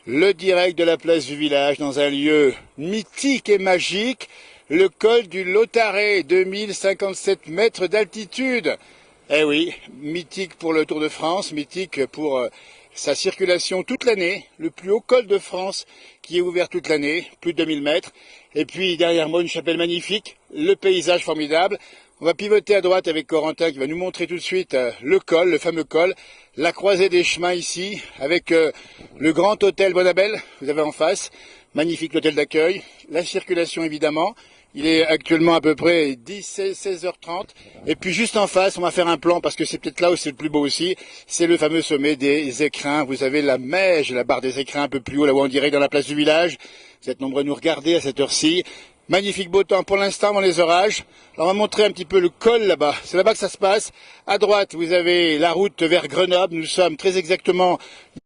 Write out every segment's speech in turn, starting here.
Le direct de la place du village dans un lieu mythique et magique, le col du Lautaret, 2057 mètres d'altitude. Eh oui, mythique pour le Tour de France, mythique pour sa circulation toute l'année, le plus haut col de France qui est ouvert toute l'année, plus de 2000 mètres. Et puis derrière moi une chapelle magnifique, le paysage formidable. On va pivoter à droite avec Corentin qui va nous montrer tout de suite le col, le fameux col, la croisée des chemins ici, avec le grand hôtel Bonabel, vous avez en face, magnifique l'hôtel d'accueil, la circulation évidemment. Il est actuellement à peu près 16h30. Et puis juste en face, on va faire un plan parce que c'est peut-être là où c'est le plus beau aussi. C'est le fameux sommet des écrins. Vous avez la Meije, la barre des écrins un peu plus haut, là où on dirait dans la place du village. Vous êtes nombreux à nous regarder à cette heure-ci. Magnifique beau temps pour l'instant avant les orages. Alors on va montrer un petit peu le col là-bas. C'est là-bas que ça se passe. À droite, vous avez la route vers Grenoble. Nous sommes très exactement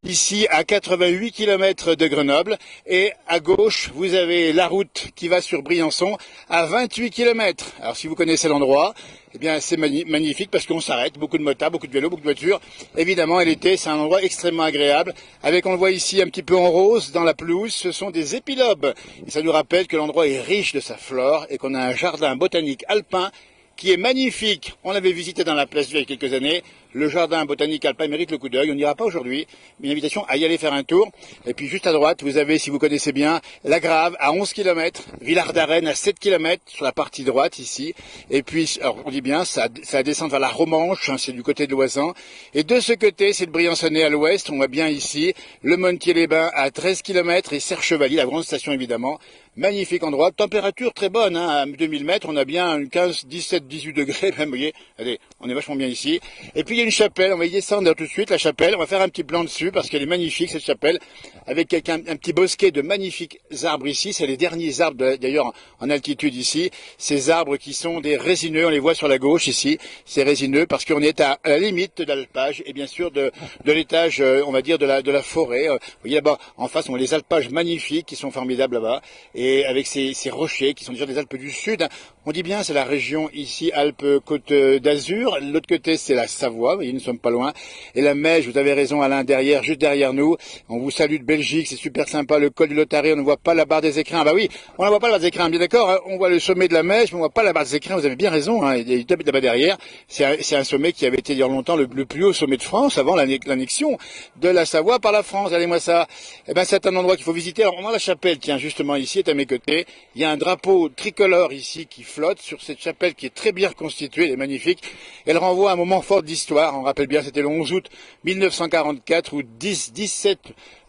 ici à 88 km de Grenoble. Et à gauche, vous avez la route qui va sur Briançon à 28 km. Alors si vous connaissez l'endroit, eh bien c'est magnifique parce qu'on s'arrête. Beaucoup de motards, beaucoup de vélos, beaucoup de voitures. Évidemment, et l'été, c'est un endroit extrêmement agréable. Avec, on le voit ici, un petit peu en rose dans la pelouse, ce sont des épilobes. Et ça nous rappelle que l'endroit est riche de sa flore et qu'on a un jardin botanique alpin qui est magnifique. On l'avait visité dans la place Vue il y a quelques années. Le jardin botanique alpin mérite le coup d'œil. On n'ira pas aujourd'hui, mais une invitation à y aller faire un tour. Et puis juste à droite, vous avez, si vous connaissez bien, la Grave à 11 km, Villard d'Arène à 7 km sur la partie droite ici. Et puis, alors on dit bien, ça descend vers la Romanche, hein, c'est du côté de l'Oisan. Et de ce côté, c'est de Briançonnet à l'ouest. On voit bien ici le Montier-les-Bains à 13 km et Serre-Chevalier, la grande station évidemment. Magnifique endroit, température très bonne, hein, à 2000 mètres, on a bien 15, 17, 18 degrés même, vous voyez, allez, on est vachement bien ici. Et puis il y a une chapelle, on va y descendre tout de suite, la chapelle, on va faire un petit plan dessus parce qu'elle est magnifique cette chapelle, avec un petit bosquet de magnifiques arbres ici, c'est les derniers arbres d'ailleurs en altitude ici, ces arbres qui sont des résineux, on les voit sur la gauche ici, c'est résineux parce qu'on est à la limite de l'alpage et bien sûr de l'étage, on va dire de la forêt. Vous voyez là-bas, en face, on a les alpages magnifiques qui sont formidables là-bas. Et avec ces rochers qui sont déjà des Alpes du Sud. On dit bien c'est la région ici Alpes-Côte d'Azur. L'autre côté c'est la Savoie, vous voyez, nous ne sommes pas loin. Et la Meije, vous avez raison Alain, derrière, juste derrière nous. On vous salue de Belgique, c'est super sympa. Le col du Lautaret, on ne voit pas la barre des écrins. Ah bah oui, on ne voit pas la barre des écrins, bien d'accord, hein. On voit le sommet de la Meije, mais on ne voit pas la barre des écrins, vous avez bien raison, hein. Il y a du tapis là-bas derrière. C'est un sommet qui avait été il y a longtemps le plus haut sommet de France avant l'annexion de la Savoie par la France. Allez-moi ça. Eh ben c'est un endroit qu'il faut visiter. Alors on a la chapelle, tiens, justement ici, est à mes côtés. Il y a un drapeau tricolore ici qui flotte sur cette chapelle qui est très bien reconstituée, elle est magnifique. Elle renvoie à un moment fort d'histoire. On rappelle bien, c'était le 11 août 1944 où 17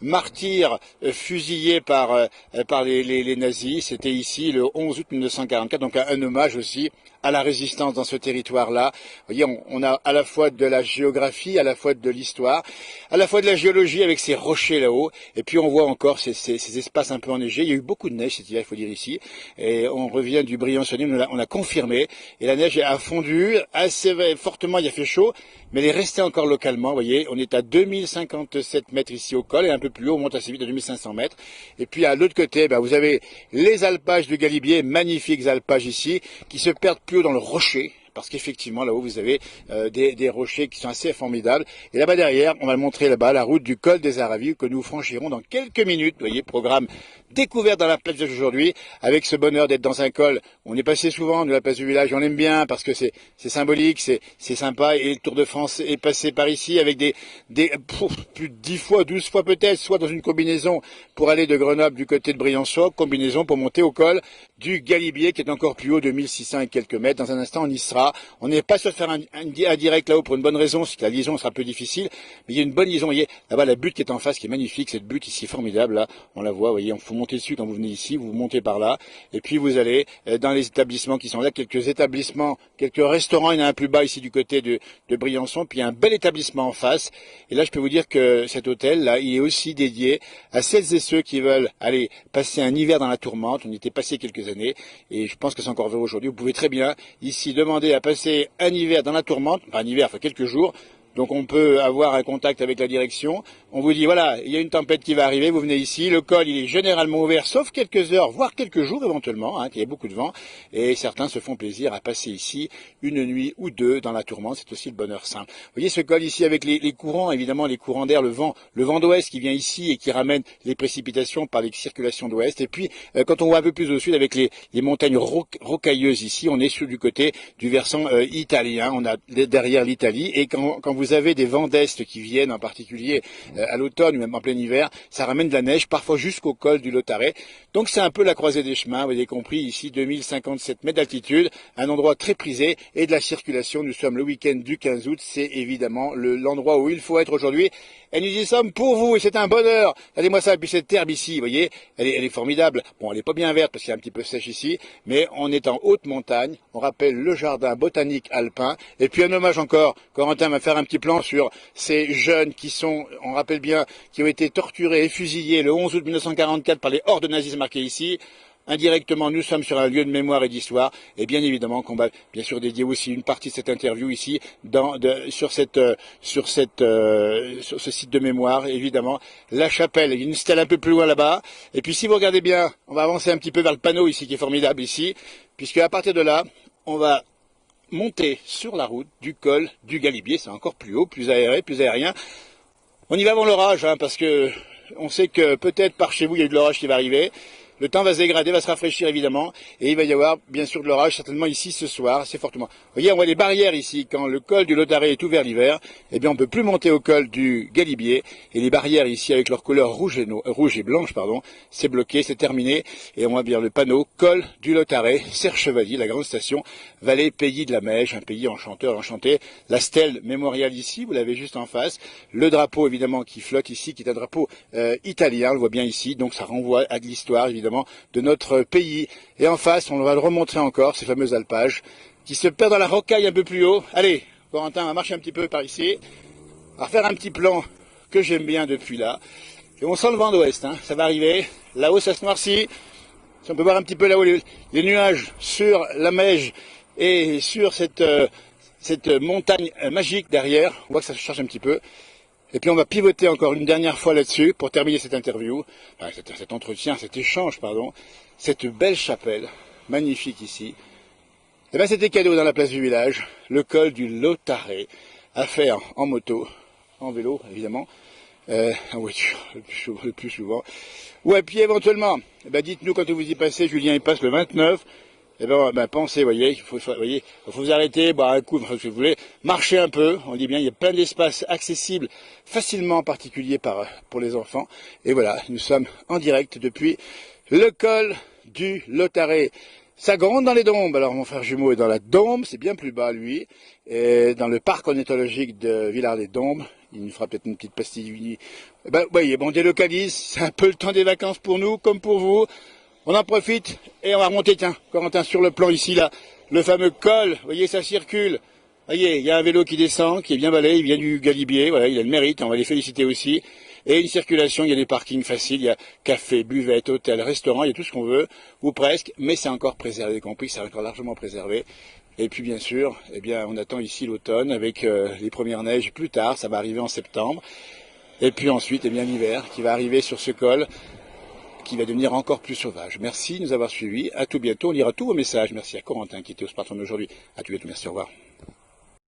martyrs fusillés par les nazis. C'était ici le 11 août 1944, donc un hommage aussi à la résistance dans ce territoire-là. Vous voyez, on a à la fois de la géographie, à la fois de l'histoire, à la fois de la géologie avec ces rochers là-haut, et puis on voit encore ces espaces un peu enneigés. Il y a eu beaucoup de neige cet hiver, il faut dire ici, et on revient du Briançonnet, on a confirmé, et la neige a fondu assez fortement, il a fait chaud, mais elle est restée encore localement. Vous voyez, on est à 2057 mètres ici au col, et un peu plus haut, on monte assez vite à 2500 mètres. Et puis à l'autre côté, vous avez les alpages du Galibier, magnifiques alpages ici, qui se perdent plus haut dans le rocher, parce qu'effectivement là-haut vous avez des rochers qui sont assez formidables. Et là-bas derrière, on va le montrer là-bas, la route du col des Aravis que nous franchirons dans quelques minutes. Vous voyez, programme découvert dans la place d'aujourd'hui, avec ce bonheur d'être dans un col. On est passé souvent de la place du village, on aime bien parce que c'est symbolique, c'est sympa. Et le Tour de France est passé par ici avec plus de 10 fois, 12 fois peut-être, soit dans une combinaison pour aller de Grenoble du côté de Briançon, combinaison pour monter au col du Galibier qui est encore plus haut de 1600 et quelques mètres. Dans un instant, on y sera. On n'est pas sûr de faire un direct là-haut pour une bonne raison, c'est que la liaison sera un peu difficile, mais il y a une bonne liaison. Vous voyez, là-bas, la butte qui est en face, qui est magnifique, cette butte ici formidable, là, on la voit, vous voyez, on faut monter dessus quand vous venez ici, vous montez par là, et puis vous allez dans les établissements qui sont là, quelques établissements, quelques restaurants, il y en a un plus bas ici du côté de Briançon, puis il y a un bel établissement en face, et là je peux vous dire que cet hôtel, là, il est aussi dédié à celles et ceux qui veulent aller passer un hiver dans la tourmente. On y était passé quelques années, et je pense que c'est encore vrai aujourd'hui. Vous pouvez très bien ici demander à passer un hiver dans la tourmente, enfin un hiver, enfin quelques jours, Donc on peut avoir un contact avec la direction. On vous dit voilà, il y a une tempête qui va arriver, vous venez ici. Le col, il est généralement ouvert, sauf quelques heures, voire quelques jours éventuellement, il y a beaucoup de vent. Et certains se font plaisir à passer ici une nuit ou deux dans la tourmente. C'est aussi le bonheur simple. Vous voyez ce col ici avec les courants, évidemment les courants d'air, le vent d'ouest qui vient ici et qui ramène les précipitations par les circulations d'ouest. Et puis quand on voit un peu plus au sud avec les montagnes rocailleuses ici, on est du côté du versant italien. On a derrière l'Italie. Et quand vous avez des vents d'est qui viennent, en particulier à l'automne ou même en plein hiver, ça ramène de la neige, parfois jusqu'au col du Lautaret. Donc c'est un peu la croisée des chemins, vous avez compris, ici 2057 mètres d'altitude, un endroit très prisé et de la circulation. Nous sommes le week-end du 15 août, c'est évidemment l'endroit où il faut être aujourd'hui. Et nous y sommes pour vous, et c'est un bonheur. Regardez-moi ça, et puis cette herbe ici, vous voyez, elle est formidable. Bon, elle n'est pas bien verte parce qu'il y a un petit peu sèche ici, mais on est en haute montagne. On rappelle le jardin botanique alpin. Et puis un hommage encore, Corentin va faire un petit plan sur ces jeunes qui sont, on rappelle bien, qui ont été torturés et fusillés le 11 août 1944 par les hordes nazis marquées ici. Indirectement, nous sommes sur un lieu de mémoire et d'histoire, et bien évidemment qu'on va bien sûr dédier aussi une partie de cette interview ici sur ce site de mémoire, évidemment. La chapelle, il y a une stèle un peu plus loin là-bas, et puis si vous regardez bien, on va avancer un petit peu vers le panneau ici, qui est formidable ici, puisque à partir de là, on va monter sur la route du col du Galibier, c'est encore plus haut, plus aéré, plus aérien. On y va avant l'orage, parce que on sait que peut-être par chez vous, il y a eu de l'orage qui va arriver. Le temps va se dégrader, va se rafraîchir évidemment, et il va y avoir bien sûr de l'orage certainement ici ce soir, assez fortement. Vous voyez, on voit des barrières ici, quand le col du Lautaret est ouvert l'hiver, eh bien on ne peut plus monter au col du Galibier, et les barrières ici avec leur couleur rouge et blanche, c'est bloqué, c'est terminé, et on voit bien le panneau, col du Lautaret, Serre Chevalier, la grande station, vallée, pays de la Meige, un pays enchanteur, enchanté, la stèle mémoriale ici, vous l'avez juste en face, le drapeau évidemment qui flotte ici, qui est un drapeau italien, on le voit bien ici, donc ça renvoie à de l'histoire évidemment, de notre pays. Et en face, on va le remontrer encore, ces fameux alpages, qui se perdent dans la rocaille un peu plus haut. Allez, Corentin, on va marcher un petit peu par ici. On va faire un petit plan que j'aime bien depuis là. Et on sent le vent d'ouest, ça va arriver. Là-haut, ça se noircit. Si on peut voir un petit peu là-haut les nuages sur la Meige et sur cette montagne magique derrière, on voit que ça se charge un petit peu. Et puis on va pivoter encore une dernière fois là-dessus pour terminer cette interview, cet entretien, cet échange, cette belle chapelle, magnifique ici. Et bien c'était cadeau dans la place du village, le col du Lautaret, à faire en moto, en vélo évidemment, en voiture le plus souvent, ou à pied éventuellement. Et ben dites-nous quand vous y passez, Julien il passe le 29. Eh ben, pensez, voyez, il faut vous arrêter, boire un coup, si vous voulez, marcher un peu. On dit bien, il y a plein d'espaces accessibles, facilement en particulier pour les enfants. Et voilà, nous sommes en direct depuis le col du Lautaret. Ça gronde dans les Dombes. Alors mon frère jumeau est dans la Dombe, c'est bien plus bas lui. Et dans le parc ornithologique de Villars-les-Dombes, il nous fera peut-être une petite pastille. Eh ben, voyez, bon, on délocalise. C'est un peu le temps des vacances pour nous, comme pour vous. On en profite et on va remonter, tiens, Corentin, sur le plan ici, là, le fameux col, vous voyez, ça circule. Vous voyez, il y a un vélo qui descend, qui est bien balayé, il vient du Galibier, voilà, il a le mérite, on va les féliciter aussi. Et une circulation, il y a des parkings faciles, il y a café, buvette, hôtel, restaurant, il y a tout ce qu'on veut, ou presque, mais c'est encore préservé, compris, c'est encore largement préservé. Et puis bien sûr, eh bien, on attend ici l'automne avec les premières neiges plus tard, ça va arriver en septembre. Et puis ensuite, eh bien, l'hiver qui va arriver sur ce col, qui va devenir encore plus sauvage. Merci de nous avoir suivis. À tout bientôt. On lira tous vos messages. Merci à Corentin qui était au smartphone aujourd'hui. À tout bientôt. Merci. Au revoir.